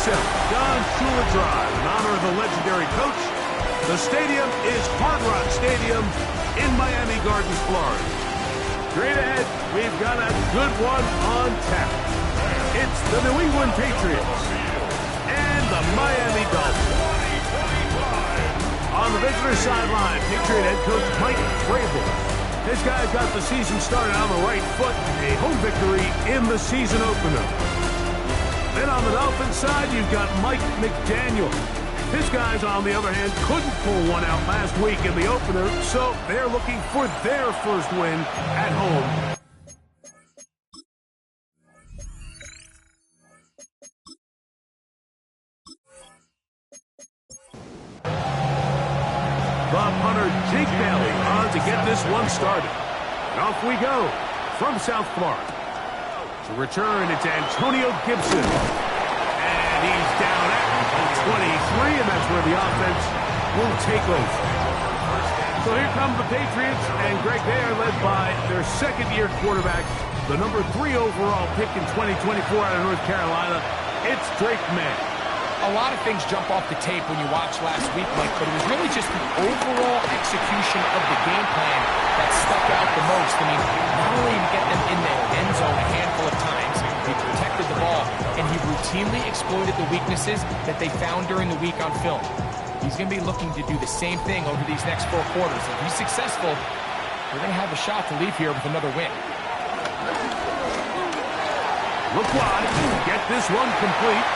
27th, Don Shula Drive, in honor of the legendary coach. The stadium is Hard Rock Stadium in Miami Gardens, Florida. Straight ahead, we've got a good one on tap. It's the New England Patriots and the Miami Dolphins. On the visitor sideline, Patriot head coach Mike Vrabel. This guy got the season started on the right foot, a home victory in the season opener. Then on the Dolphins side, you've got Mike McDaniel. His guys, on the other hand, couldn't pull one out last week in the opener, so they're looking for their first win at home. Bob punter Jake Bailey on to get this one started. And off we go from South Florida. To return, it's Antonio Gibson. And he's down at 23, and that's where the offense will take over. So here come the Patriots, and Greg, they are led by their second-year quarterback, the number 3 overall pick in 2024 out of North Carolina. It's Drake May. A lot of things jump off the tape when you watch last week, Mike, but it was really just the overall execution of the game plan that stuck out the most. I mean, not only did he get them in the end zone a handful of times, he protected the ball, and he routinely exploited the weaknesses that they found during the week on film. He's going to be looking to do the same thing over these next 4 quarters. If he's successful, they're going to have a shot to leave here with another win. Look wide, get this one complete.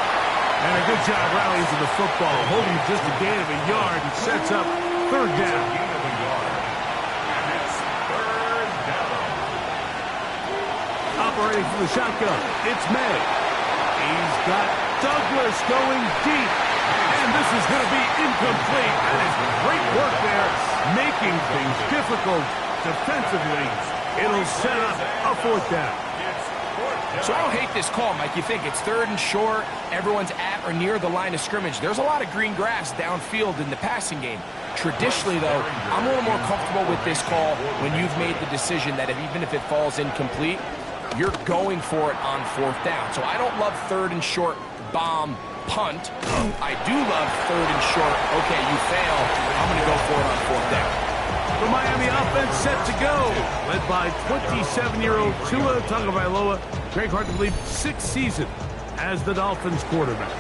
And a good job rallying to the football, holding just a gain of a yard and sets up third down. Operating from the shotgun, it's May. He's got Douglas going deep. And this is going to be incomplete. That is great work there, making things difficult defensively. It'll set up a 4th down. So I don't hate this call, Mike. You think it's 3rd and short, everyone's at or near the line of scrimmage. There's a lot of green grass downfield in the passing game. Traditionally, though, I'm a little more comfortable with this call when you've made the decision that even if it falls incomplete, you're going for it on 4th down. So I don't love 3rd and short, bomb, punt. I do love 3rd and short, okay, you fail, I'm going to go for it on 4th down. The Miami offense set to go, led by 27-year-old Tua Tagovailoa. Greg, hard to believe, 6th season as the Dolphins quarterback.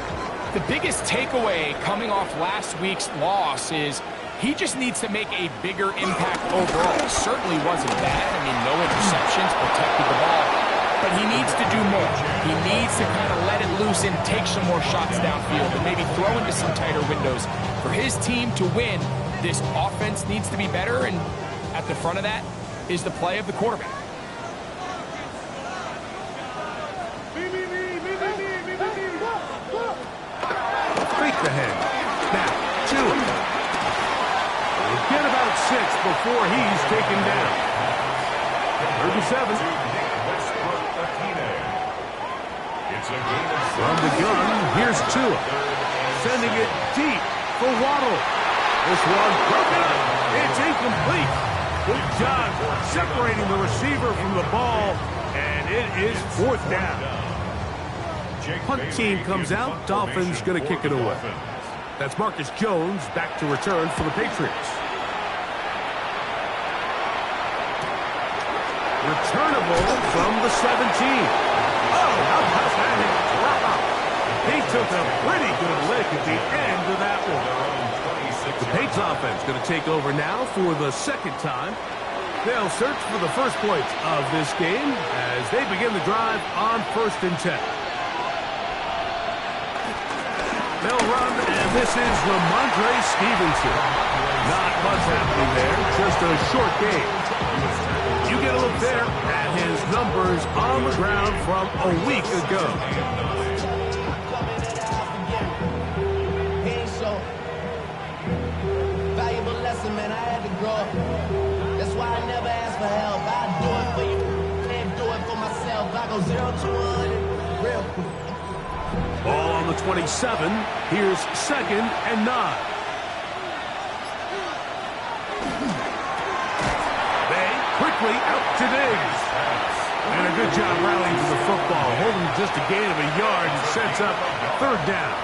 The biggest takeaway coming off last week's loss is he just needs to make a bigger impact overall. It certainly wasn't bad. I mean, no interceptions, protected the ball. But he needs to do more. He needs to kind of let it loose and take some more shots downfield and maybe throw into some tighter windows. For his team to win, this offense needs to be better, and at the front of that is the play of the quarterback. Fake the head. Now, Tua. We'll get about 6 before he's taken down. 3rd and 7. From the gun, here's Tua. Sending it deep for Waddle. This one broken up. It's incomplete. Good job separating the receiver from the ball, and it is 4th down. Punt team comes out. Dolphins going to kick it away. That's Marcus Jones back to return for the Patriots. Returnable from the 17. Oh, how about that drop? He took a pretty good lick at the end of that one. The Patriots offense going to take over now for the 2nd time. They'll search for the first points of this game as they begin the drive on 1st and 10. They'll run, and this is Ramondre Stevenson. Not much happening there, just a short game. You get a look there at his numbers on the ground from a week ago. Valuable lesson, man, I had to grow up. That's why I never ask for help. I do it for you, can't do it for myself. I go 0 to 100, real. Ball on the 27. Here's 2nd and 9. They quickly out to Diggs. And a good job rallying to the football, holding just a gain of a yard and sets up third down.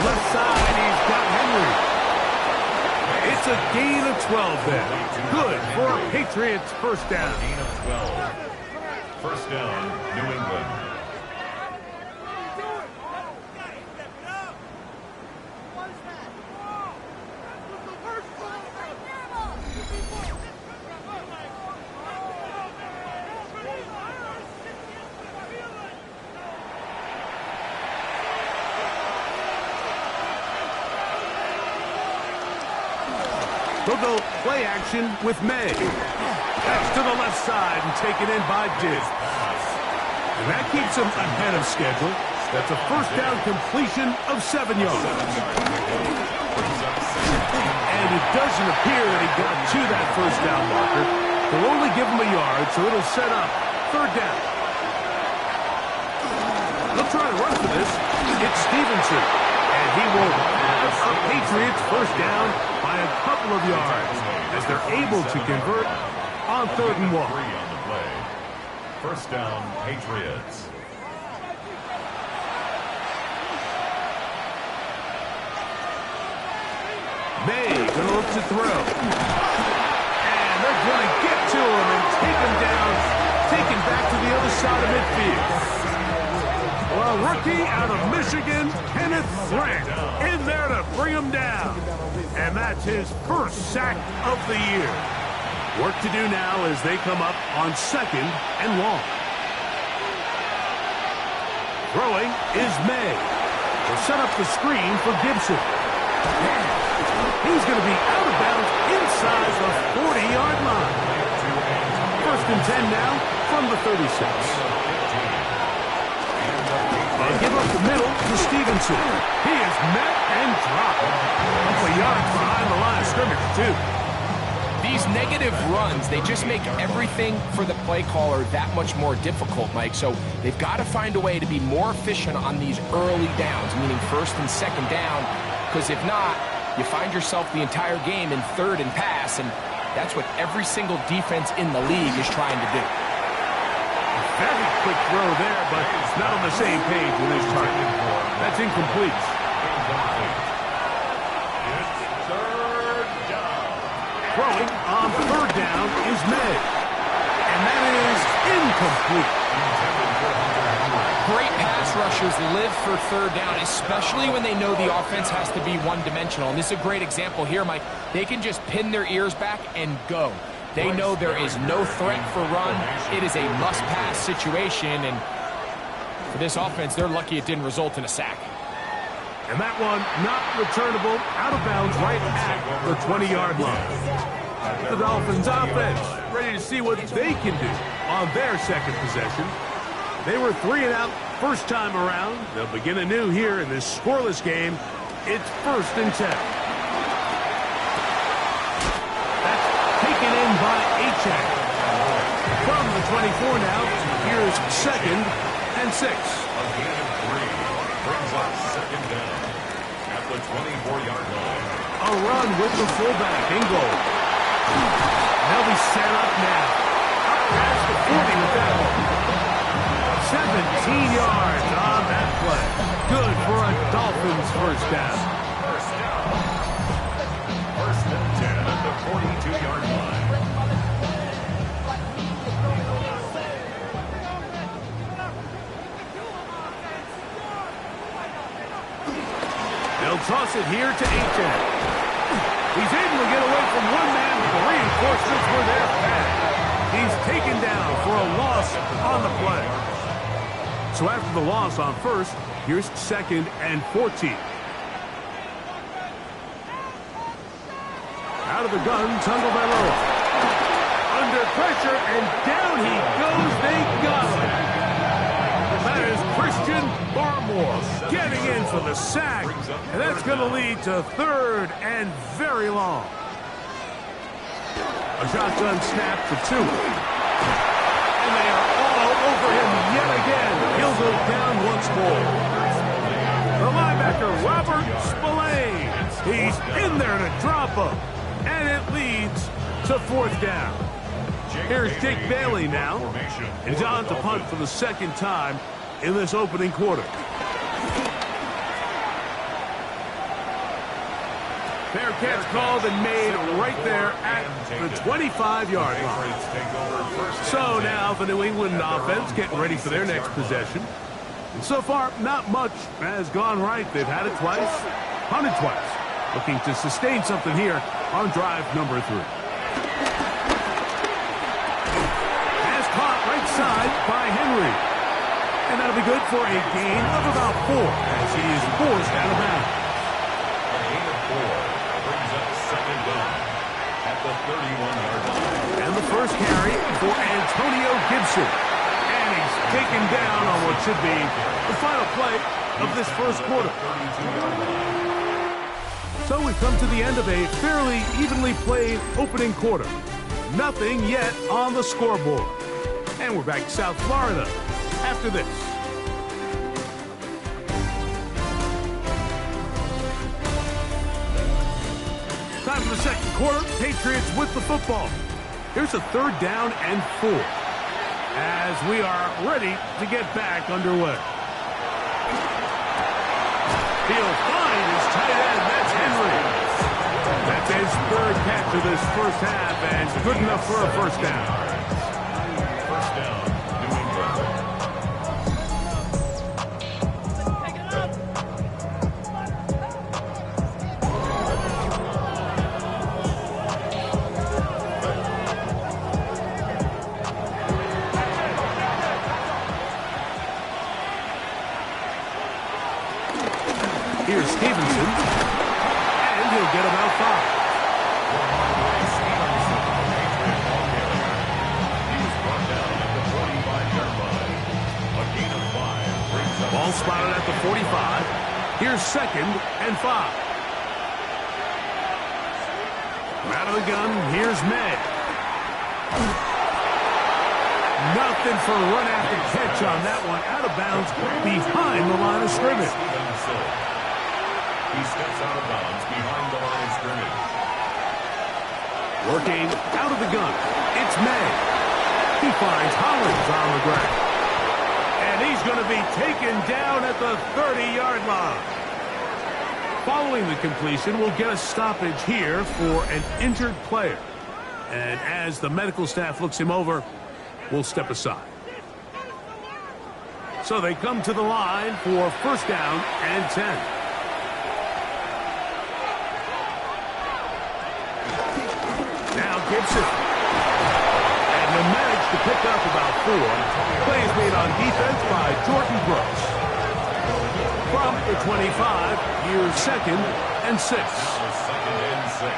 Left side, he's got Henry. It's a gain of 12 then. Good for a Patriots first down. Gain of 12. First down, New England. They'll go play action with May. That's to the left side and taken in by Dibb. And that keeps him ahead of schedule. That's a first down completion of 7 yards. And it doesn't appear that he got to that first down marker. They'll only give him a yard, so it'll set up third down. They'll try to run for this. It's Stevenson. And he will have a Patriots first down by a couple of yards as they're able to convert on 3rd and 1. On the play. First down, Patriots. May gonna look to throw. And they're gonna get to him and take him down, taken back to the other side of midfield. Well, rookie out of Michigan, Kenneth Grant, in there to bring him down. And that's his first sack of the year. Work to do now as they come up on 2nd and long. Throwing is May. They'll set up the screen for Gibson. He's going to be out of bounds inside the 40-yard line. 1st and 10 now from the 36. They'll give up the middle to Stevenson. He is met and dropped. Up a yard behind the line of scrimmage, too. These negative runs, they just make everything for the play caller that much more difficult, Mike. So they've got to find a way to be more efficient on these early downs, meaning 1st and 2nd down, because if not, you find yourself the entire game in 3rd and pass, and that's what every single defense in the league is trying to do. Very quick throw there, but not on the same page with his target. That's incomplete. It's third down. Throwing on 3rd down is May. And that is incomplete. Great pass rushers live for 3rd down, especially when they know the offense has to be one-dimensional. And this is a great example here, Mike. They can just pin their ears back and go. They know there is no threat for run. It is a must-pass situation, and for this offense, they're lucky it didn't result in a sack. And that one not returnable, out of bounds right at the 20-yard line. The Dolphins offense ready to see what they can do on their 2nd possession. They were 3 and out first time around. They'll begin anew here in this scoreless game. It's 1st and 10. Taken in by Achek. From the 24 now, here's 2nd and 6. A gain of 3 brings up 2nd down at the 24-yard line. A run with the fullback in goal. They'll be set up now. Up past the 40 with that one. 17 yards on that play. Good for a Dolphins first down. First and 10 at the 42-yard line. They'll toss it here to Achek. He's able to get away from one man, but the reinforcements were there fast. He's taken down for a loss on the play. So after the loss on 1st, here's 2nd and 14. Out of the gun, Tagovailoa. Under pressure, and down he goes. They got him. That is Christian Barmore getting in for the sack, and that's going to lead to 3rd and very long. A shotgun snap to 2. And they are all over him yet again. He'll go down once more. The linebacker, Robert Spillane. He's in there to drop him. And it leads to fourth down. Here's Jake Bailey now. He's on to punt for the second time in this opening quarter. Fair catch called and made right there at the 25-yard line. So now the New England offense getting ready for their next possession. And so far, not much has gone right. They've had it twice, punted twice. Looking to sustain something here on drive number 3. Pass caught right side by Henry. And that'll be good for a gain of about 4 as he is forced out of bounds. A gain of 4 brings up second down at the 31-yard line. And the first carry for Antonio Gibson. And he's taken down on what should be the final play of this first quarter. So we've come to the end of a fairly evenly played opening quarter. Nothing yet on the scoreboard. And we're back to South Florida after this. Time for the second quarter. Patriots with the football. Here's a 3rd down and 4 as we are ready to get back underway. He'll find his tight end. That's Henry. That's his 3rd catch of this first half and good enough for a first down. First down, New England. Here's Stevenson, and he'll get about 5. Ball spotted at the 45. Here's 2nd and 5. Out of the gun, here's May. Nothing for a run after catch on that one. Out of bounds behind the line of scrimmage. He steps out of bounds behind the line of scrimmage. Working out of the gun. It's May. He finds Hollins on the ground. And he's going to be taken down at the 30-yard line. Following the completion, we'll get a stoppage here for an injured player. And as the medical staff looks him over, we'll step aside. So they come to the line for first down and 10. Now Gibson. And they managed to pick up about 4. Plays made on defense by Jordan Brooks. From the 25, here's 2nd and 6. Second and 6.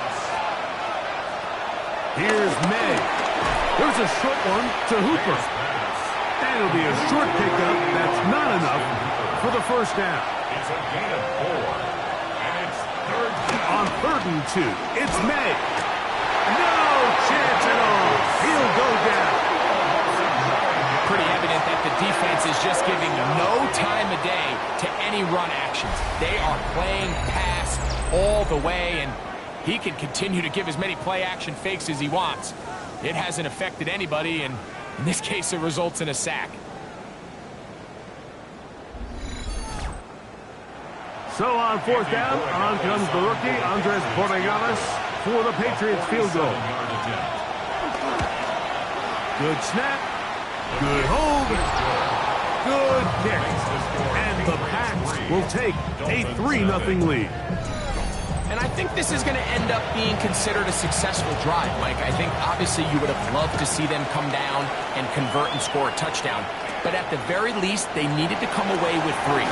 Here's May. There's a short one to Hooper. And it'll be a short pickup. That's not enough for the first down. It's a gain of 4. And it's 3rd down. On 3rd and 2, it's May. No chance at all. He'll go down. Pretty evident that the defense is just giving no time of day to any run actions. They are playing pass all the way, and he can continue to give as many play-action fakes as he wants. It hasn't affected anybody, and in this case, it results in a sack. So on 4th down, on comes the rookie, Andres Borregales, for the Patriots field goal. Good snap. Good hold. Good kick. And the Pats will take a 3-0 lead. And I think this is going to end up being considered a successful drive, Mike. I think obviously you would have loved to see them come down and convert and score a touchdown. But at the very least, they needed to come away with 3.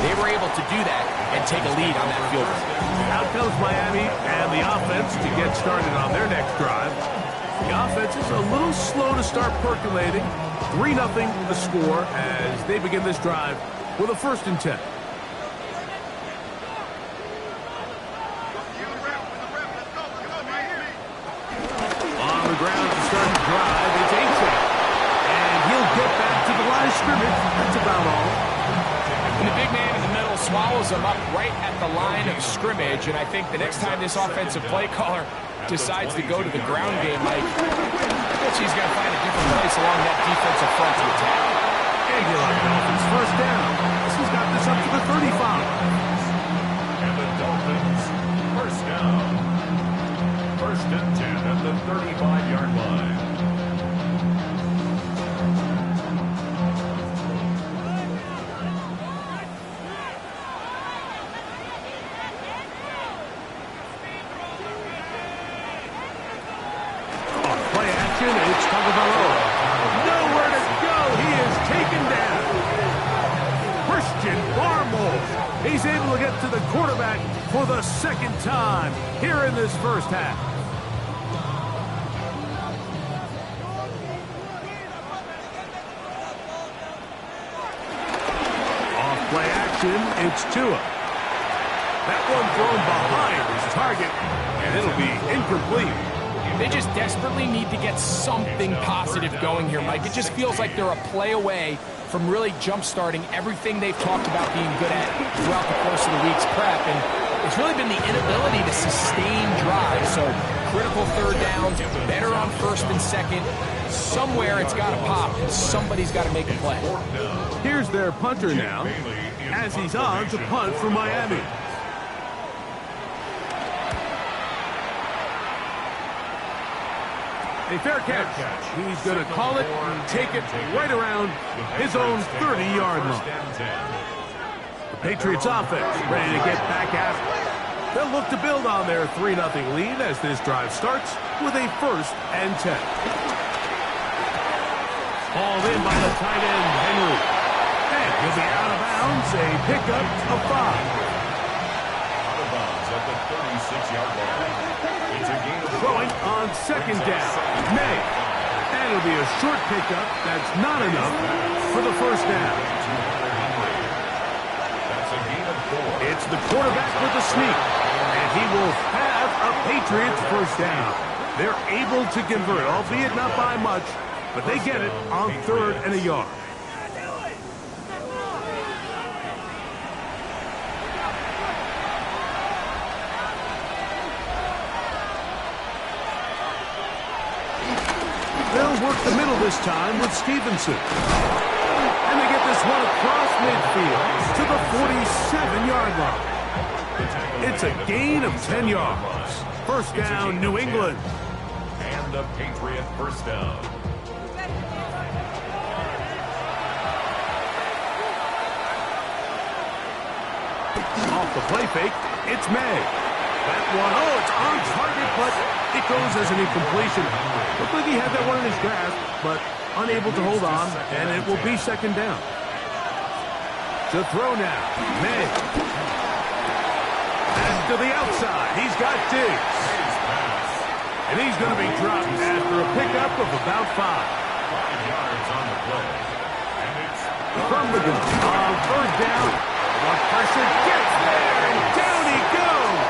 They were able to do that and take a lead on that field goal. Out comes Miami and the offense to get started on their next drive. The offense is a little slow to start percolating. 3-0 the score as they begin this drive with a 1st and 10. On the ground to start the drive, it's Ainsworth. And he'll get back to the line of scrimmage. That's about all. And the big man in the middle swallows him up right at the line of scrimmage. And I think the next time this offensive play caller decides to go to the ground game, Mike, I bet he's going to find a different place along that defensive front to attack. And you're on Dolphins first down. This has got this up to the 35. And the Dolphins first down. First and 10 at the 35-yard line. It's Tagovailoa. Nowhere to go. He is taken down. Christian Barmore. He's able to get to the quarterback for the second time here in this first half. Off play action, it's Tua. That one thrown behind his target, and it'll be incomplete. They just desperately need to get something positive going here, Mike. It just feels like they're a play away from really jump-starting everything they've talked about being good at throughout the course of the week's prep. And it's really been the inability to sustain drives. So critical third downs, better on first and second. Somewhere it's got to pop, and somebody's got to make a play. Here's their punter now, as he's on to punt for Miami. A fair catch. He's going to call it and take it right around his own 30-yard line. The Patriots offense ready to get back at it. They'll look to build on their 3-0 lead as this drive starts with a first and 10. Hauled in by the tight end, Henry. And he'll be out of bounds, a pickup of 5. Out of bounds at the 36-yard line. Throwing on second down, May. And it'll be a short pickup that's not enough for the first down. That's a gain of 4. It's the quarterback with the sneak, and he will have a Patriots first down. They're able to convert, albeit not by much, but they get it on 3rd and a yard. They'll work the middle this time with Stevenson. And they get this one across midfield to the 47-yard line. It's a gain of 10 yards. First down, New England. And the Patriot first down. Off the play fake, it's May. That one, it's on target, but it goes as an incompletion. Looked like he had that one in his grasp, but unable to hold on, and it will be second down. To throw now, May. And to the outside, he's got Diggs. And he's going to be dropped after a pickup of about 5. 5 yards on the play. And it's from the gun. On 3rd down, the pressure gets there, and down he goes.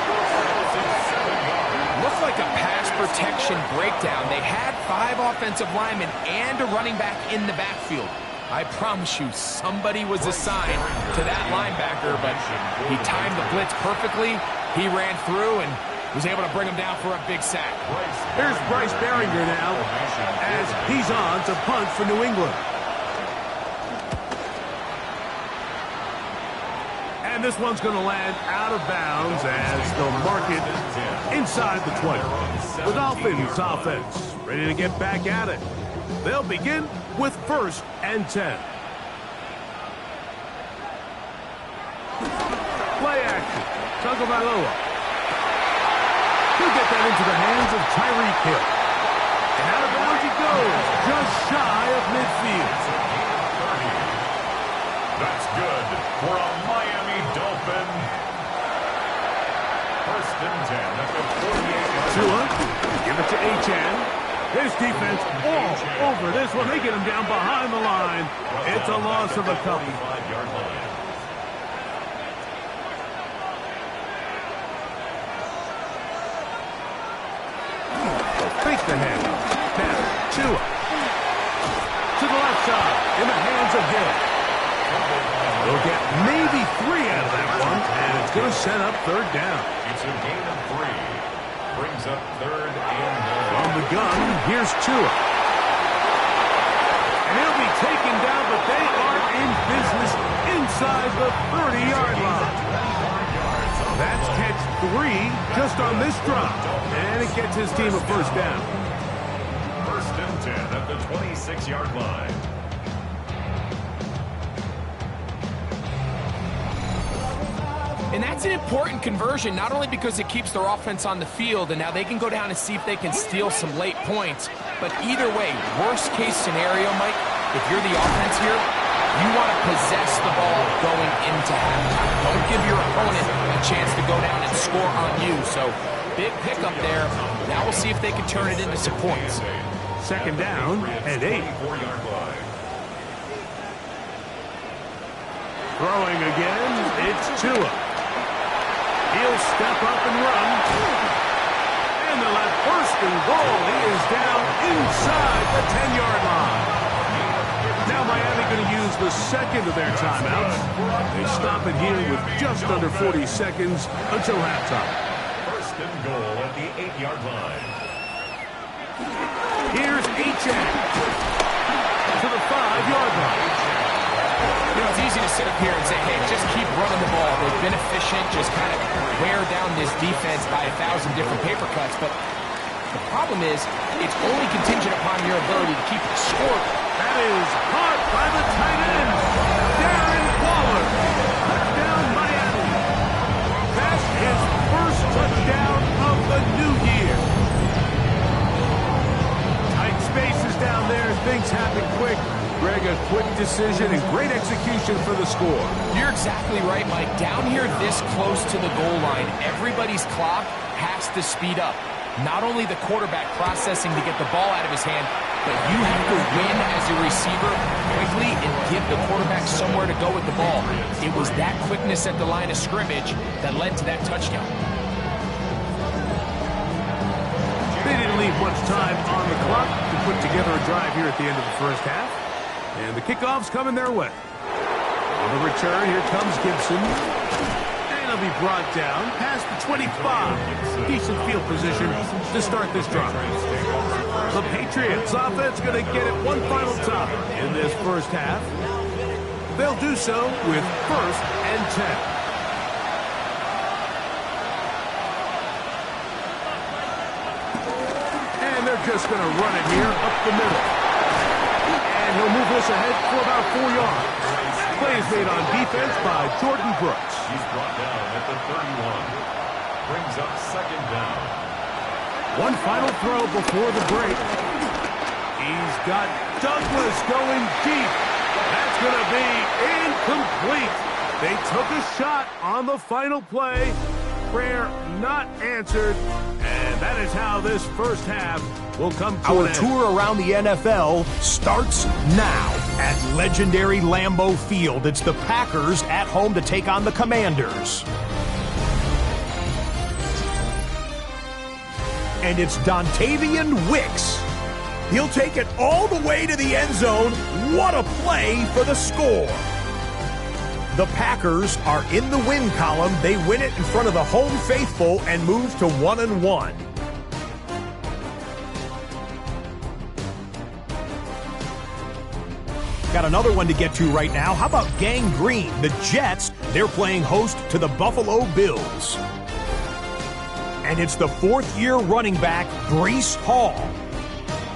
Looked like a pass protection breakdown. They had 5 offensive linemen and a running back in the backfield. I promise you, somebody was assigned to that linebacker, but he timed the blitz perfectly. He ran through and was able to bring him down for a big sack. Here's Bryce Behringer now as he's on to punt for New England. And this one's going to land out of bounds as they'll mark it inside the 20. The Dolphins offense ready to get back at it. They'll begin with first and 10. Play action. Tagovailoa. He'll get that into the hands of Tyreek Hill. And out of bounds he goes, just shy of midfield. That's good for a Miami Dolphin. First and 10 at the 48-yard Tua, give it to Achan. His defense all over this one. They get him down behind the line. It's a loss of a couple. 45-yard line. Fake the hand. Now, Tua. To the left side. In the hands of Hill. They'll get maybe 3 out of that one. And it's going to set up 3rd down. It's a gain of 3. Brings up 3rd and 9. From the gun, here's Tua. And he'll be taken down, but they are in business inside the 30-yard line. That's catch 3 just on this drop. And it gets his team a first down. 1st and 10 at the 26-yard line. And that's an important conversion, not only because it keeps their offense on the field, and now they can go down and see if they can steal some late points. But either way, worst case scenario, Mike, if you're the offense here, you want to possess the ball going into halftime. Don't give your opponent a chance to go down and score on you. So big pickup there. Now we'll see if they can turn it into some points. 2nd down and 8. Throwing again, it's Tua. He'll step up and run. And they'll have 1st and goal. He is down inside the 10-yard line. Now Miami going to use the 2nd of their timeouts. They stop it here with just under 40 seconds until halftime. 1st and goal at the 8-yard line. Here's H.A. to the 5-yard line. You know, it's easy to sit up here and say, hey, just keep running the ball. They've been efficient, just kind of wear down this defense by 1,000 different paper cuts. But the problem is, it's only contingent upon your ability to keep the score. That is caught by the tight end, Darren Waller. Touchdown, Miami. That's his first touchdown of the new year. Tight spaces down there. Things happen quick. Greg, a quick decision and great execution for the score. You're exactly right, Mike. Down here this close to the goal line, everybody's clock has to speed up. Not only the quarterback processing to get the ball out of his hand, but you have to win as a receiver quickly and give the quarterback somewhere to go with the ball. It was that quickness at the line of scrimmage that led to that touchdown. They didn't leave much time on the clock to put together a drive here at the end of the first half. And the kickoff's coming their way. On the return, here comes Gibson. And he'll be brought down past the 25. Decent field position to start this drive. The Patriots offense going to get it one final time in this first half. They'll do so with 1st and 10. And they're just going to run it here up the middle. And he'll move this ahead for about 4 yards. Play is made on defense by Jordan Brooks. He's brought down at the 31. Brings up 2nd down. One final throw before the break. He's got Douglas going deep. That's going to be incomplete. They took a shot on the final play. Prayer not answered. And that is how this first half will come to an end. Our tour around the NFL starts now at legendary Lambeau Field. It's the Packers at home to take on the Commanders. And it's Dontavian Wicks. He'll take it all the way to the end zone. What a play for the score. The Packers are in the win column. They win it in front of the home faithful and move to 1-1. Got another one to get to right now. How about Gang Green? The Jets, they're playing host to the Buffalo Bills. And it's the 4th-year running back, Breece Hall.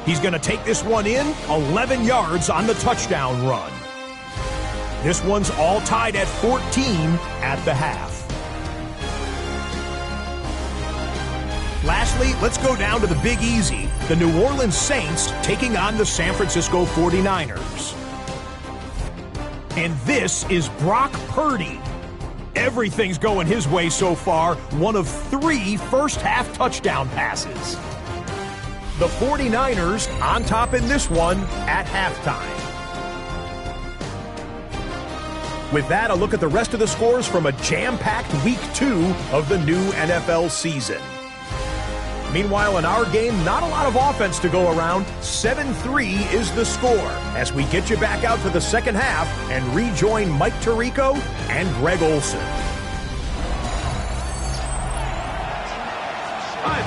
He's going to take this one in, 11 yards on the touchdown run. This one's all tied at 14 at the half. Lastly, let's go down to the Big Easy. The New Orleans Saints taking on the San Francisco 49ers. And this is Brock Purdy. Everything's going his way so far. One of 3 first-half touchdown passes. The 49ers on top in this one at halftime. With that, a look at the rest of the scores from a jam-packed Week 2 of the new NFL season. Meanwhile, in our game, not a lot of offense to go around. 7-3 is the score as we get you back out to the second half and rejoin Mike Tirico and Greg Olson.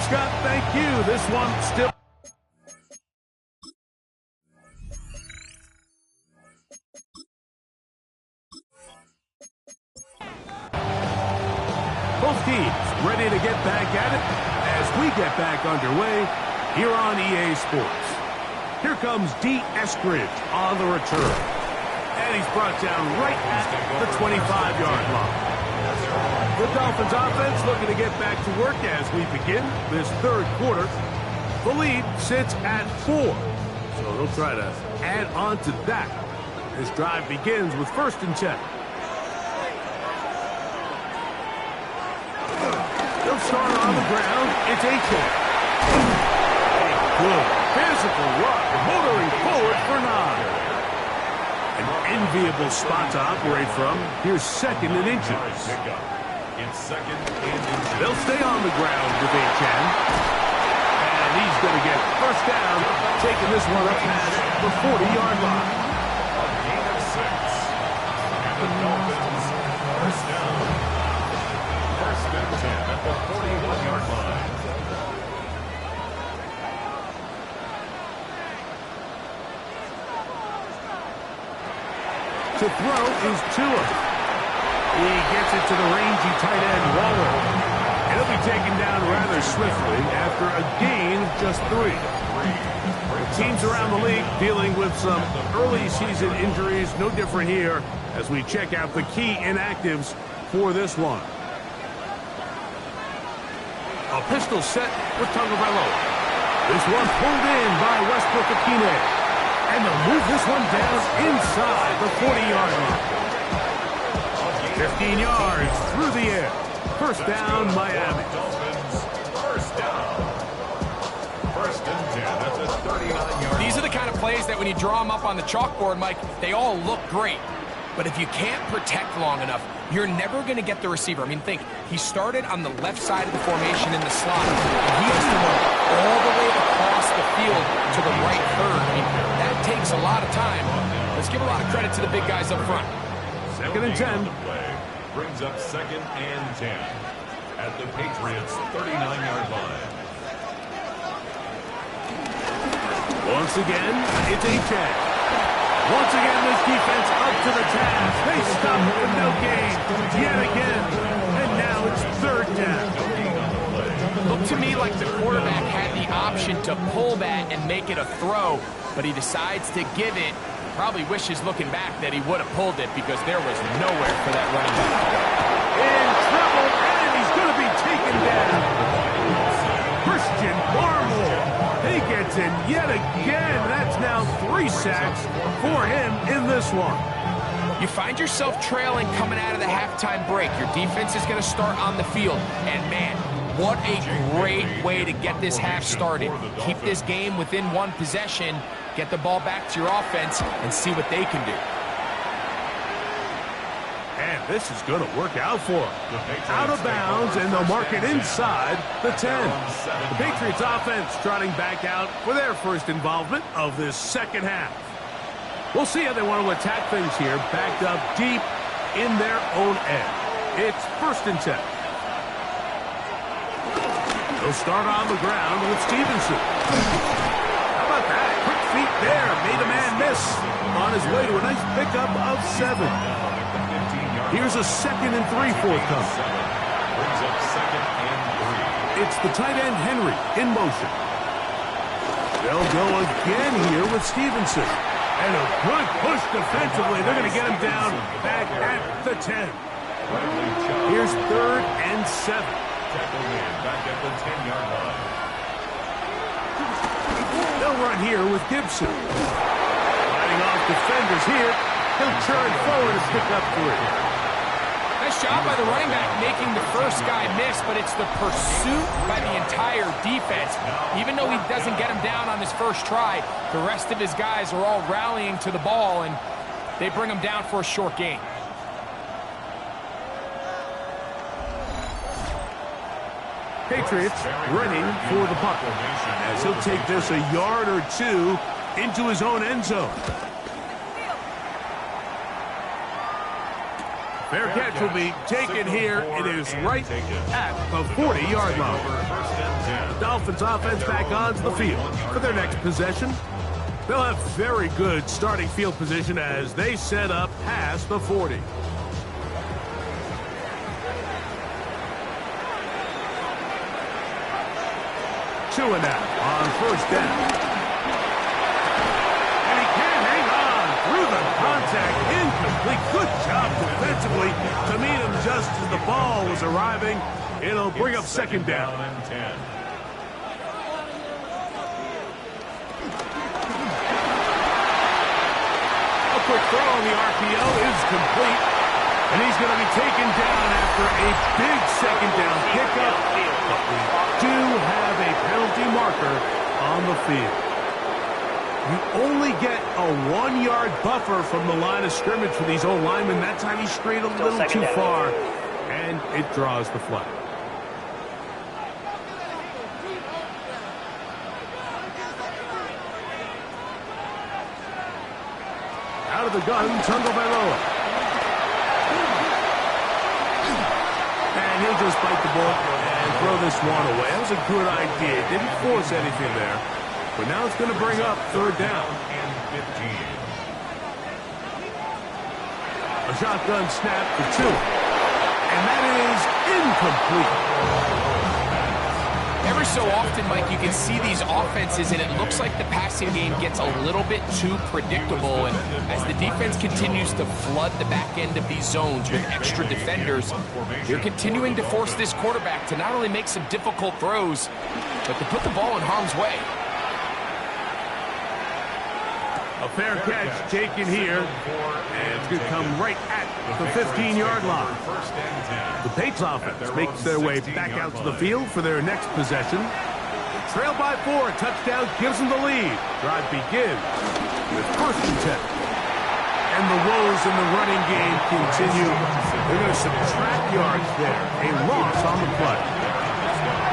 Scott. Thank you. This one still... Both teams ready to get back at it as we get back underway here on EA Sports. Here comes D. Eskridge on the return. And he's brought down right at the 25-yard line. The Dolphins offense looking to get back to work as we begin this third quarter. The lead sits at 4. So they'll try to add on to that. This drive begins with 1st and 10. They'll start on the ground. It's A-Chain. Good physical rush, motoring forward for 9. An enviable spot to operate from. Here's 2nd and inches. It's 2nd and inches. They'll stay on the ground with A-Chain. And he's going to get 1st down, taking this one up past the 40-yard line. A gain of 6. And the Dolphins, 1st down. 1st and 10 at the 41-yard line. To throw is Tua. He gets it to the rangy tight end, Waller. And he'll be taken down rather swiftly after a gain of just 3. Teams around the league dealing with some early season injuries. No different here as we check out the key inactives for this one. A pistol set with Tagovailoa. This one pulled in by Westbrook-Akine. And they'll move this one down inside the 40-yard line. 15 yards through the air. 1st down, Miami. Dolphins, 1st down. 1st and 10 at the 39-yard. These are the kind of plays that when you draw them up on the chalkboard, Mike, they all look great. But if you can't protect long enough, you're never going to get the receiver. I mean, think, he started on the left side of the formation in the slot, and he has to run all the way across the field to the right third. I mean, that takes a lot of time. Let's give a lot of credit to the big guys up front. 2nd and 10. Brings up 2nd and 10 at the Patriots' 39-yard line. Once again, it's A-Chain. Once again, this defense up to the task. They stop with no gain yet again. And now it's 3rd down. Looked to me like the quarterback had the option to pull that and make it a throw, but he decides to give it. Probably wishes looking back that he would have pulled it because there was nowhere for that running back. In trouble, and he's going to be taken down. Christian Barmore. He gets in yet again. That's now 3 sacks for him in this one. You find yourself trailing coming out of the halftime break. Your defense is going to start on the field. And, man, what a great way to get this half started. Keep this game within 1 possession, get the ball back to your offense, and see what they can do. And this is going to work out for them. Out of bounds, and they'll mark it inside the 10. The Patriots offense trotting back out for their first involvement of this second half. We'll see how they want to attack things here, backed up deep in their own end. It's 1st and 10. They'll start on the ground with Stevenson. How about that? Quick feet there. Made a man miss on his way to a nice pickup of 7. Here's a 2nd and 3 forthcoming. Brings up 2nd and 3. It's the tight end Henry in motion. They'll go again here with Stevenson. And a good push defensively. They're going to get him down back at the 10. Here's 3rd and 7. Tackle man back at the 10-yard line. They'll run here with Gibson. Fighting off defenders here. He'll turn forward and pick up 3. Nice job by the running back making the first guy miss, but it's the pursuit by the entire defense. Even though he doesn't get him down on his first try, the rest of his guys are all rallying to the ball, and they bring him down for a short gain. Patriots running for the punt as he'll take this a yard or 2 into his own end zone. Fair catch will be taken here. It is right at the 40-yard line. 1st and 10. Dolphins offense back onto the field for their next possession. They'll have very good starting field position as they set up past the 40. Two and out on first down. And he can hang on through the contact. Incomplete. Good job defensively to meet him just as the ball was arriving. It'll bring up second down. A quick throw on the RPO is complete. And he's going to be taken down after a big second down pickup. But we do have a penalty marker on the field. You only get a 1-yard buffer from the line of scrimmage for these old linemen. That time he strayed a little too far, and it draws the flag. Out of the gun, Tagovailoa. And he'll just bite the ball and throw this one away. That was a good idea. Didn't force anything there. But now it's going to bring up third down. A shotgun snap for two. And that is incomplete. Every so often, Mike, you can see these offenses, and it looks like the passing game gets a little bit too predictable. And as the defense continues to flood the back end of these zones with extra defenders, you're continuing to force this quarterback to not only make some difficult throws, but to put the ball in harm's way. A fair catch taken here, and it's going to come right at the 15-yard line. The Patriots offense makes their way back out to the field for their next possession. Trail by 4, touchdown gives them the lead. Drive begins with first and 10. And the woes in the running game continue. They're going to subtract yards there. A loss on the play.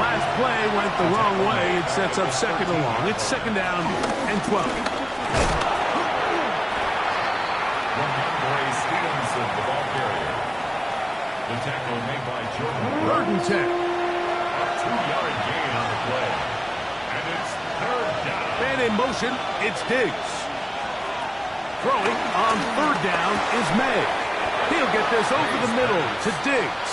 Last play went the wrong way. It sets up second and long. It's second down and 12. The ball carrier. The tackle made by Jordan. Third and 10. A 2-yard gain on the play. And it's third down. Man in motion, it's Diggs. Throwing on third down is May. He'll get this over the middle to Diggs.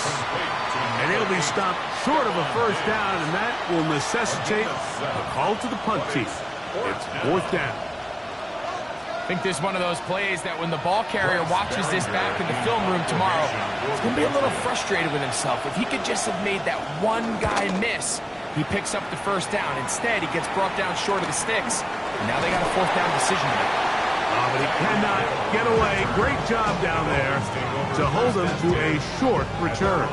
And he'll be stopped short of a first down, and that will necessitate a call to the punt team. It's fourth down. I think this is one of those plays that when the ball carrier watches this back in the film room tomorrow, he's going to be a little frustrated with himself. If he could just have made that one guy miss, he picks up the first down. Instead, he gets brought down short of the sticks, and now they got a fourth down decision to make. Oh, but he cannot get away. Great job down there to hold him to a short return.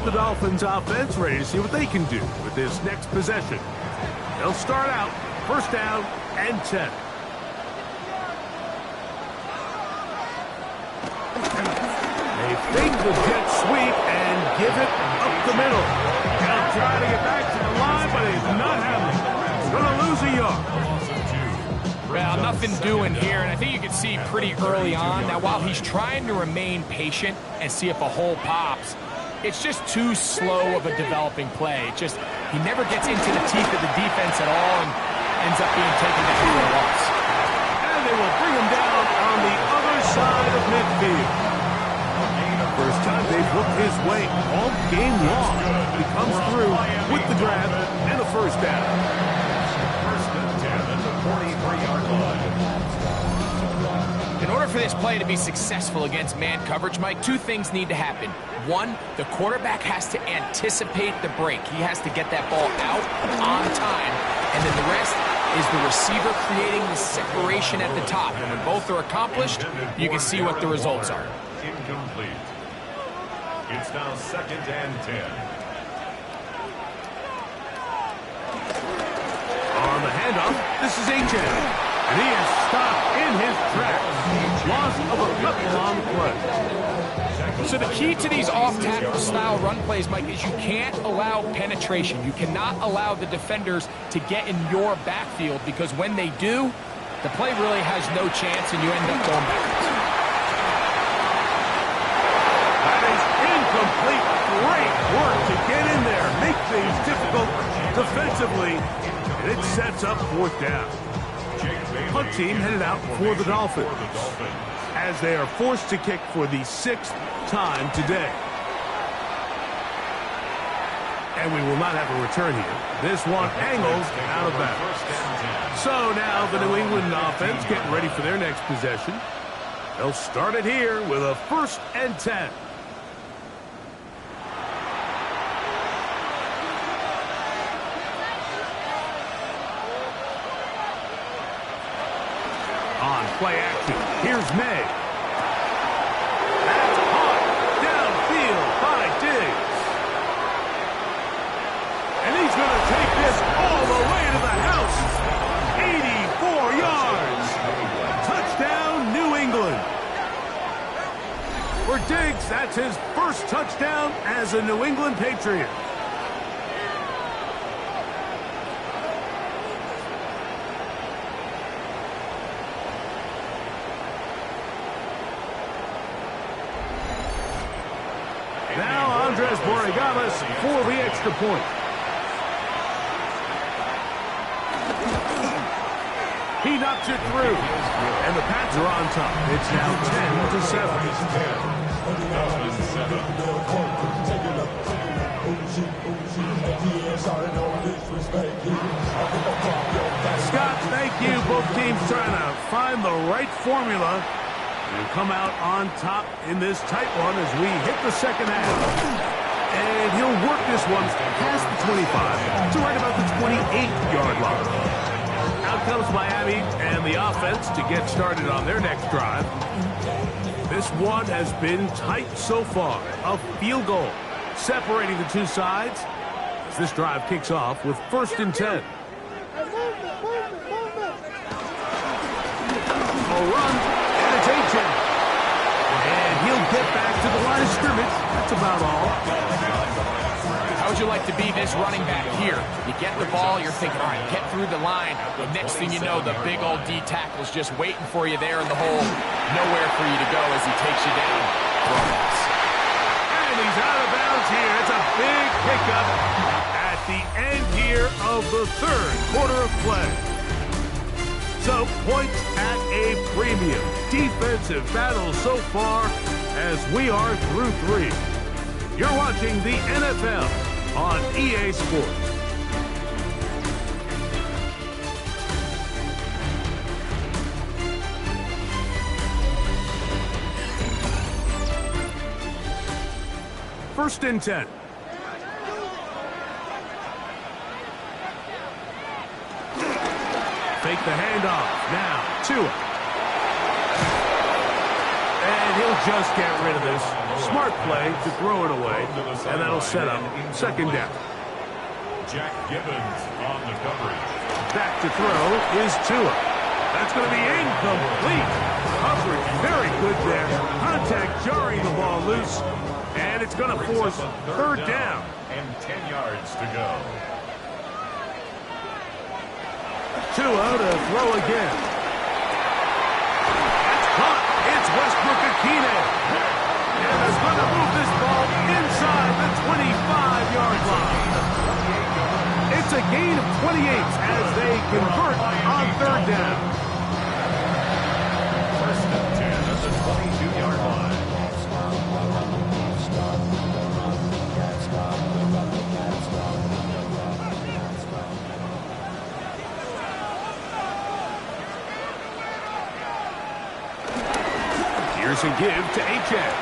The Dolphins offense ready to see what they can do with this next possession. They'll start out first down and 10. They fake the jet sweep and give it up the middle. They'll try to get back to the line, but it's not happening. Going to lose a yard. Well, nothing doing here, and I think you can see pretty early on. Now, while he's trying to remain patient and see if a hole pops, it's just too slow of a developing play. He never gets into the teeth of the defense at all and ends up being taken down for a loss. And they will bring him down on the other side of midfield. First time they've looked his way all game long. He comes through with the grab and a first down. First and 10 at the 43-yard line. In order for this play to be successful against man coverage, Mike, two things need to happen. One, the quarterback has to anticipate the break. He has to get that ball out on time. And then the rest is the receiver creating the separation at the top. And when both are accomplished, you can see what the results are. Incomplete. It's now second and 10. On the handoff, this is A.J. And he is stopped in his tracks. Loss of a couple on the play. So the key to these off-tackle style run plays, Mike, is you can't allow penetration. You cannot allow the defenders to get in your backfield, because when they do, the play really has no chance and you end up going backwards. That is incomplete. Great work to get in there, make things difficult, defensively, and it sets up fourth down. Punt team headed out for the Dolphins as they are forced to kick for the 6th time today. And we will not have a return here. This one angles out of bounds. So now the New England offense getting ready for their next possession. They'll start it here with a 1st and 10. On play action, here's May. That's caught downfield by Diggs. And he's going to take this all the way to the house. 84 yards. Touchdown, New England. For Diggs, that's his 1st touchdown as a New England Patriot. Now Andres Borregamas for the extra point. He knocks it through, and the Pats are on top. It's now 10-7. Scott, thank you. Both teams trying to find the right formula and come out on top in this tight one as we hit the second half. And he'll work this one past the 25 to right about the 28-yard line. Out comes Miami and the offense to get started on their next drive. This one has been tight so far. A field goal separating the two sides as this drive kicks off with 1st and 10. A run, and it's A-Chain. And he'll get back to the line of scrimmage. That's about all. How would you like to be this running back here? You get the ball, you're thinking, all right, get through the line. The next thing you know, the big old D tackle's just waiting for you there in the hole. Nowhere for you to go as he takes you down. And he's out of bounds here. It's a big pickup at the end here of the 3rd quarter of play. So points at a premium. Defensive battle so far as we are through 3. You're watching the NFL on EA Sports. First and 10. Fake the handoff. Now, Tua. And he'll just get rid of this. Smart play to throw it away, and that'll set up 2nd down. Jack Gibbons on the coverage. Back to throw is Tua. That's going to be incomplete. Coverage very good there. Contact jarring the ball loose, and it's going to force 3rd down. And 10 yards to go. Tua to throw again. That's caught. It's Westbrook-Akine. And he's going to move this ball inside the 25-yard line. It's a gain of 28 as they convert on 3rd down. 1st and 10 at the 22-yard line. Here's a give to A-Chain.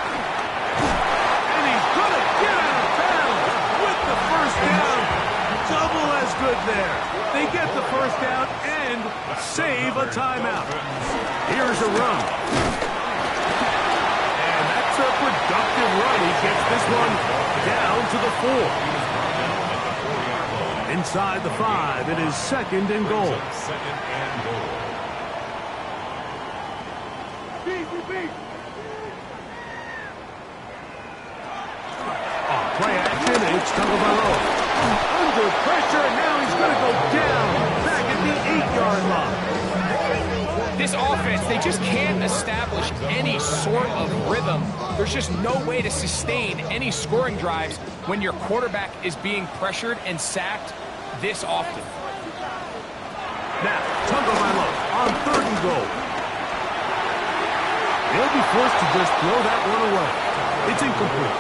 And he's going to get out of bounds with the 1st down. Double as good there. They get the 1st down and save a timeout. Here's a run. And that's a productive run. He gets this one down to the 4. Inside the 5, it is 2nd and goal. 2nd and goal. Play action, it's Tagovailoa. Under pressure, and now he's going to go down back at the 8-yard line. This offense, they just can't establish any sort of rhythm. There's just no way to sustain any scoring drives when your quarterback is being pressured and sacked this often. Now, Tagovailoa on 3rd and goal. They'll be forced to just throw that one away. It's incomplete.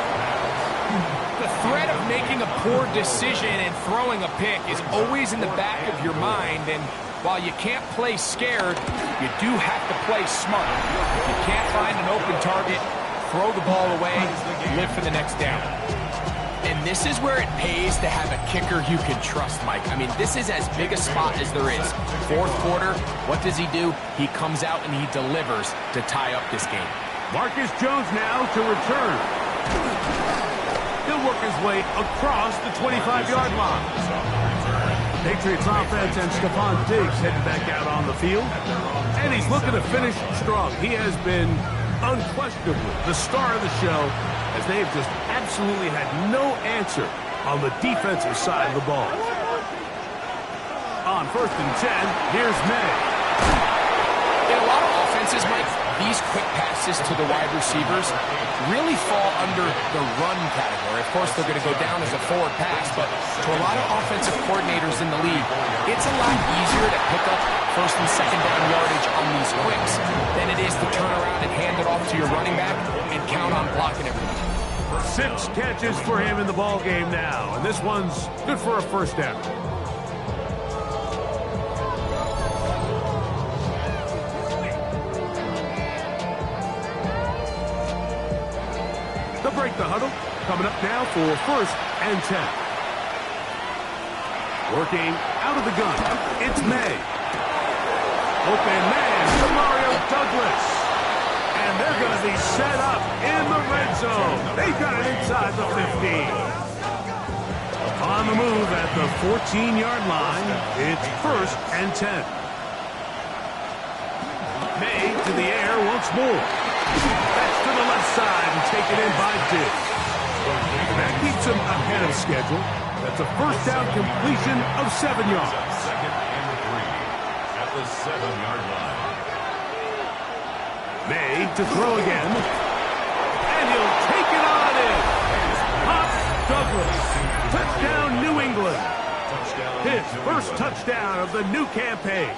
The threat of making a poor decision and throwing a pick is always in the back of your mind, and while you can't play scared, you do have to play smart. If you can't find an open target, throw the ball away, live for the next down. And this is where it pays to have a kicker you can trust, Mike. I mean, this is as big a spot as there is. 4th quarter, what does he do? He comes out and he delivers to tie up this game. Marcus Jones now to return. He'll work his way across the 25-yard line. Patriots offense and Stephon Diggs heading back out on the field. And he's looking to finish strong. He has been unquestionably the star of the show, as they have just absolutely had no answer on the defensive side of the ball. On 1st and 10, here's May. In a lot of offenses, Mike, these quick passes to the wide receivers really fall under the run category. Of course, they're going to go down as a forward pass, but to a lot of offensive coordinators in the league, it's a lot easier to pick up 1st and 2nd down yardage on these quicks than it is to turn around and hand it off to your running back and count on blocking everything. 6 catches for him in the ball game now, and this one's good for a 1st down. They'll break the huddle. Coming up now for 1st and 10. Working out of the gun. It's May. Open man to Mario Douglas. And they're going to be set up in the red zone. They got it inside the 15. On the move at the 14-yard line, it's 1st and 10. May to the air once more. That's to the left side and taken in by Diggs. That keeps him ahead of schedule. That's a 1st down completion of 7 yards. 2nd and 3 at the 7-yard line. May to throw again. And he'll take it on in. Pop Douglas. Touchdown, New England. His 1st touchdown of the new campaign.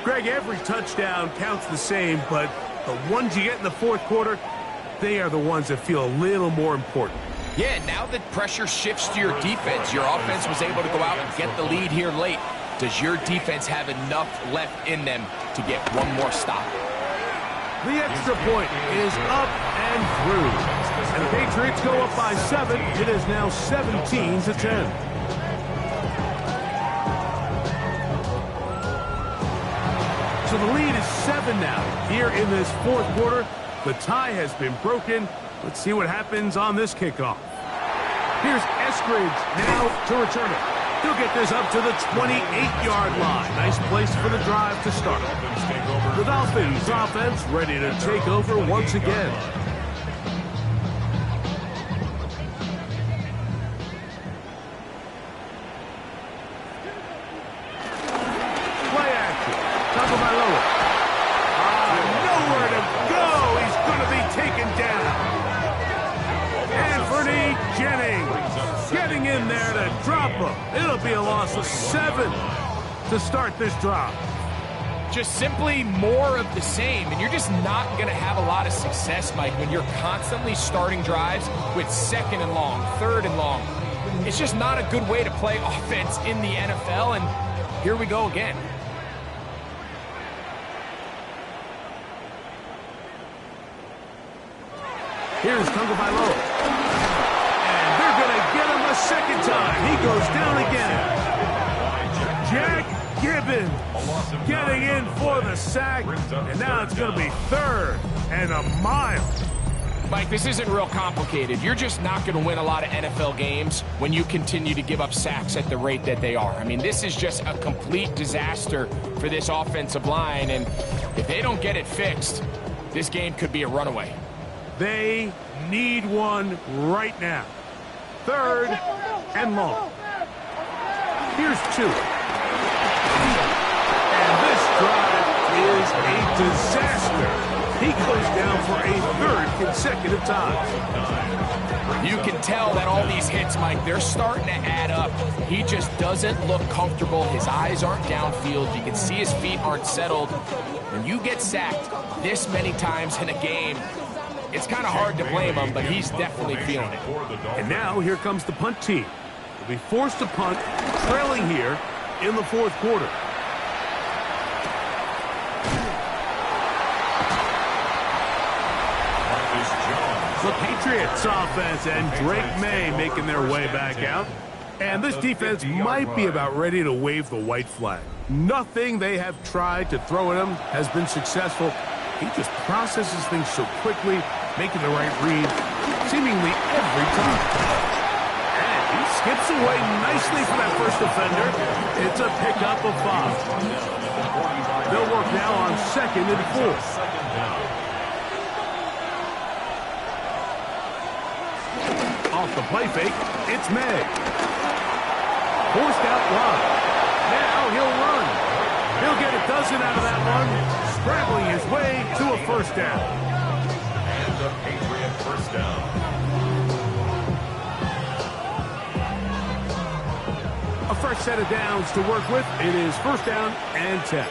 Greg, every touchdown counts the same, but the ones you get in the 4th quarter, they are the ones that feel a little more important. Yeah, now that pressure shifts to your defense, your offense was able to go out and get the lead here late. Does your defense have enough left in them to get one more stop? The extra point is up and through. And the Patriots go up by 7. It is now 17-10. So the lead is 7 now. Here in this 4th quarter, the tie has been broken. Let's see what happens on this kickoff. Here's Eskridge now to return it. He'll get this up to the 28-yard line. Nice place for the drive to start. The Dolphins offense ready to take over once again. Play action. Tagovailoa. Nowhere to go. He's going to be taken down. Anthony Jennings getting in there to drop him. It'll be a loss of 7 to start this drive. Just simply more of the same, and you're just not going to have a lot of success, Mike, when you're constantly starting drives with 2nd and long, 3rd and long. It's just not a good way to play offense in the NFL, and here we go again. Here's Tagovailoa. And they're going to get him a 2nd time. He goes down again. Jack Gibbons getting in for the sack. And now it's going to be 3rd and a mile. Mike, this isn't real complicated. You're just not going to win a lot of NFL games when you continue to give up sacks at the rate that they are. I mean, this is just a complete disaster for this offensive line. And if they don't get it fixed, this game could be a runaway. They need one right now. 3rd and long. Here's 2. And this drive is a disaster He goes down for a third consecutive time. You can tell that all these hits, Mike, they're starting to add up. He just doesn't look comfortable. His eyes aren't downfield. You can see his feet aren't settled. When you get sacked this many times in a game, it's kind of hard to blame him, but he's definitely feeling it. And now here comes the punt team. They'll be forced to punt, trailing here in the fourth quarter. The Patriots offense and Drake May making their way back out. And this defense might be about ready to wave the white flag. Nothing they have tried to throw at him has been successful. He just processes things so quickly, making the right read seemingly every time. And he skips away nicely for that first defender. It's a pickup of 5. They'll work now on 2nd and 4. Off the play fake, it's May. Forced out wide. Now he'll run. He'll get a dozen out of that one, scrambling his way to a first down. And a Patriot first down. A fresh set of downs to work with. It is first down and 10.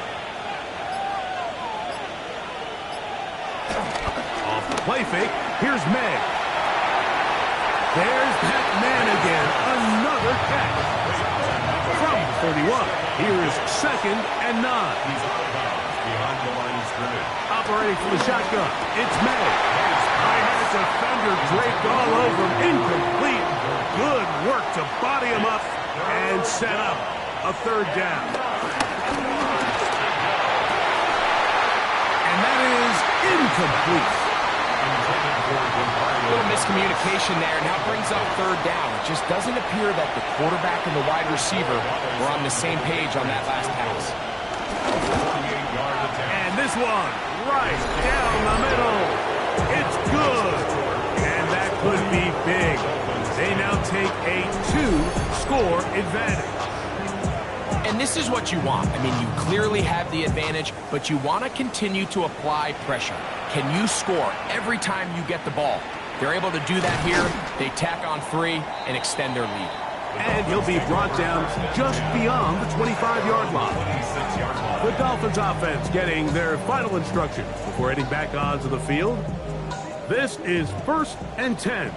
Off the play fake, here's May. There's that man again. Another catch. From 31. Here is 2nd and 9. He's out of bounds behind the line of scrimmage. Operating from the shotgun. It's May. I had defender Drake all over him. Incomplete. Good work to body him up and set up a third down. And that is incomplete. A little miscommunication there. Now brings up third down. It just doesn't appear that the quarterback and the wide receiver were on the same page on that last pass. And this one, right down the middle. It's good. And that could be big. They now take a 2-score advantage. And this is what you want. I mean, you clearly have the advantage, but you want to continue to apply pressure. Can you score every time you get the ball? They're able to do that here. They tack on 3 and extend their lead. And he'll be brought down just beyond the 25-yard line. The Dolphins offense getting their final instructions before heading back onto the field. This is 1st and 10.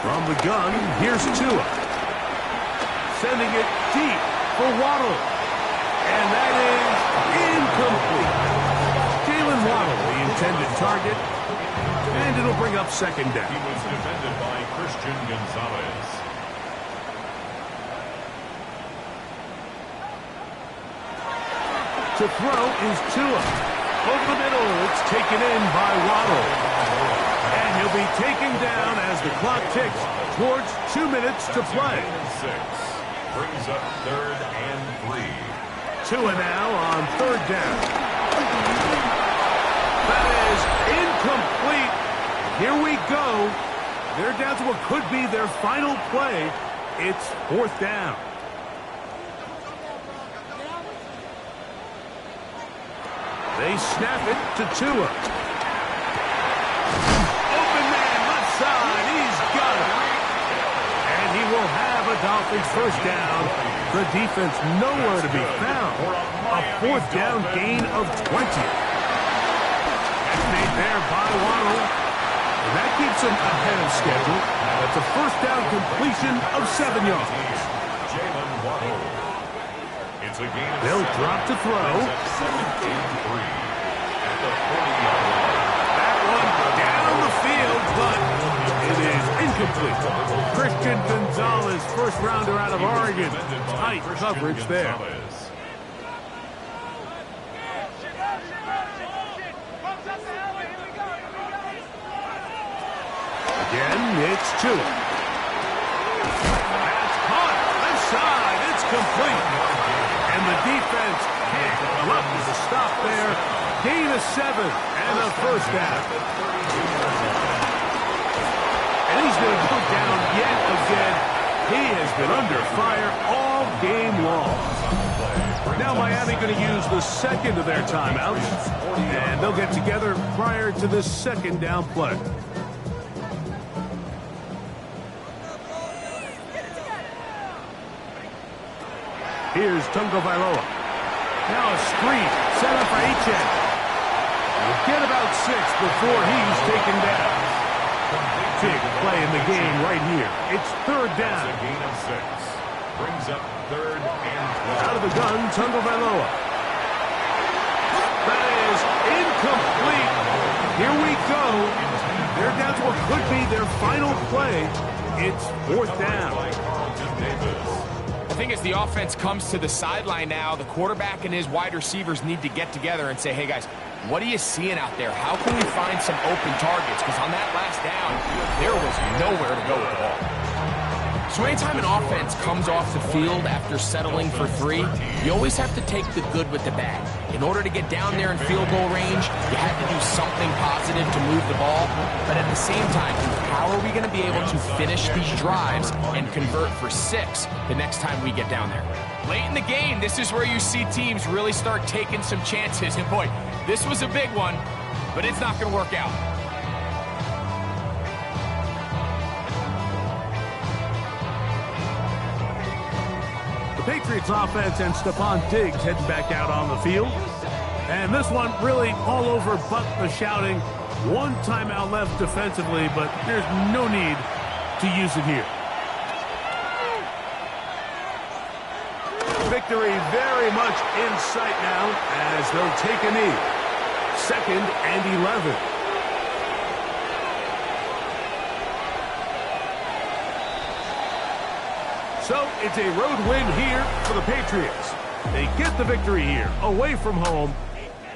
From the gun, here's Tua. Sending it deep for Waddle. And that is incomplete. Jalen Waddle, the intended target. And it'll bring up 2nd down. He was defended by Christian Gonzalez. To throw is Tua. Over the middle, it's taken in by Waddle. And he'll be taken down as the clock ticks towards 2 minutes to play. 6 brings up 3rd and 3. Tua now on 3rd down. That is incomplete. Here we go. They're down to what could be their final play. It's 4th down. They snap it to Tua. Open man, left side. He's got it. And he will have a Dolphins first down. The defense nowhere to be found. A 4th down gain of 20. That's made there by Waddle. And that keeps him ahead of schedule. That's a first down completion of 7 yards. Jalen Waddle. It's a game. They'll drop to throw. 17-3 at the 40-yard line. That one down the field, but it is incomplete. Christian Gonzalez, first rounder out of Oregon. Tight coverage there. Again, it's Tua. That's caught. Left side. It's complete. And the defense can't come up with a stop there. Gain of 7 and a first down. And he's going to go down yet again. He has has been under fire all game long. Now Miami going to use the second of their timeouts, and they'll get together prior to the second down play. Here's Tungo Vailoa. Now a screen set up for H.N. He'll get about 6 before he's taken down. Big play in the game right here. It's third down. That's a gain of 6. Brings up third and 12. Out of the gun, Tungo Vailoa. That is incomplete. Here we go. They're down to what could be their final play. It's fourth down. I think as the offense comes to the sideline now, the quarterback and his wide receivers need to get together and say, hey, guys, what are you seeing out there? How can we find some open targets? Because on that last down, there was nowhere to go with the ball. So anytime an offense comes off the field after settling for 3, you always have to take the good with the bad. In order to get down there in field goal range, you had to do something positive to move the ball. But at the same time, how are we going to be able to finish these drives and convert for 6 the next time we get down there? Late in the game, this is where you see teams really start taking some chances. And boy, this was a big one, but it's not going to work out. The Patriots offense and Stephon Diggs heading back out on the field. And this one really all over but the shouting. One timeout left defensively, but there's no need to use it here. Victory very much in sight now as they'll take a knee. 2nd and 11. So it's a road win here for the Patriots. They get the victory here away from home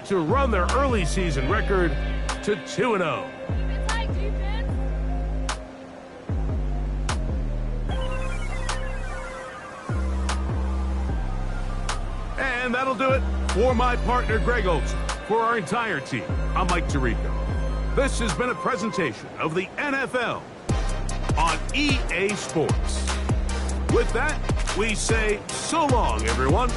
to run their early season record to 2-0. And that'll do it for my partner, Greg Olson. For our entire team, I'm Mike Tirico. This has been a presentation of the NFL on EA Sports. With that, we say so long, everyone.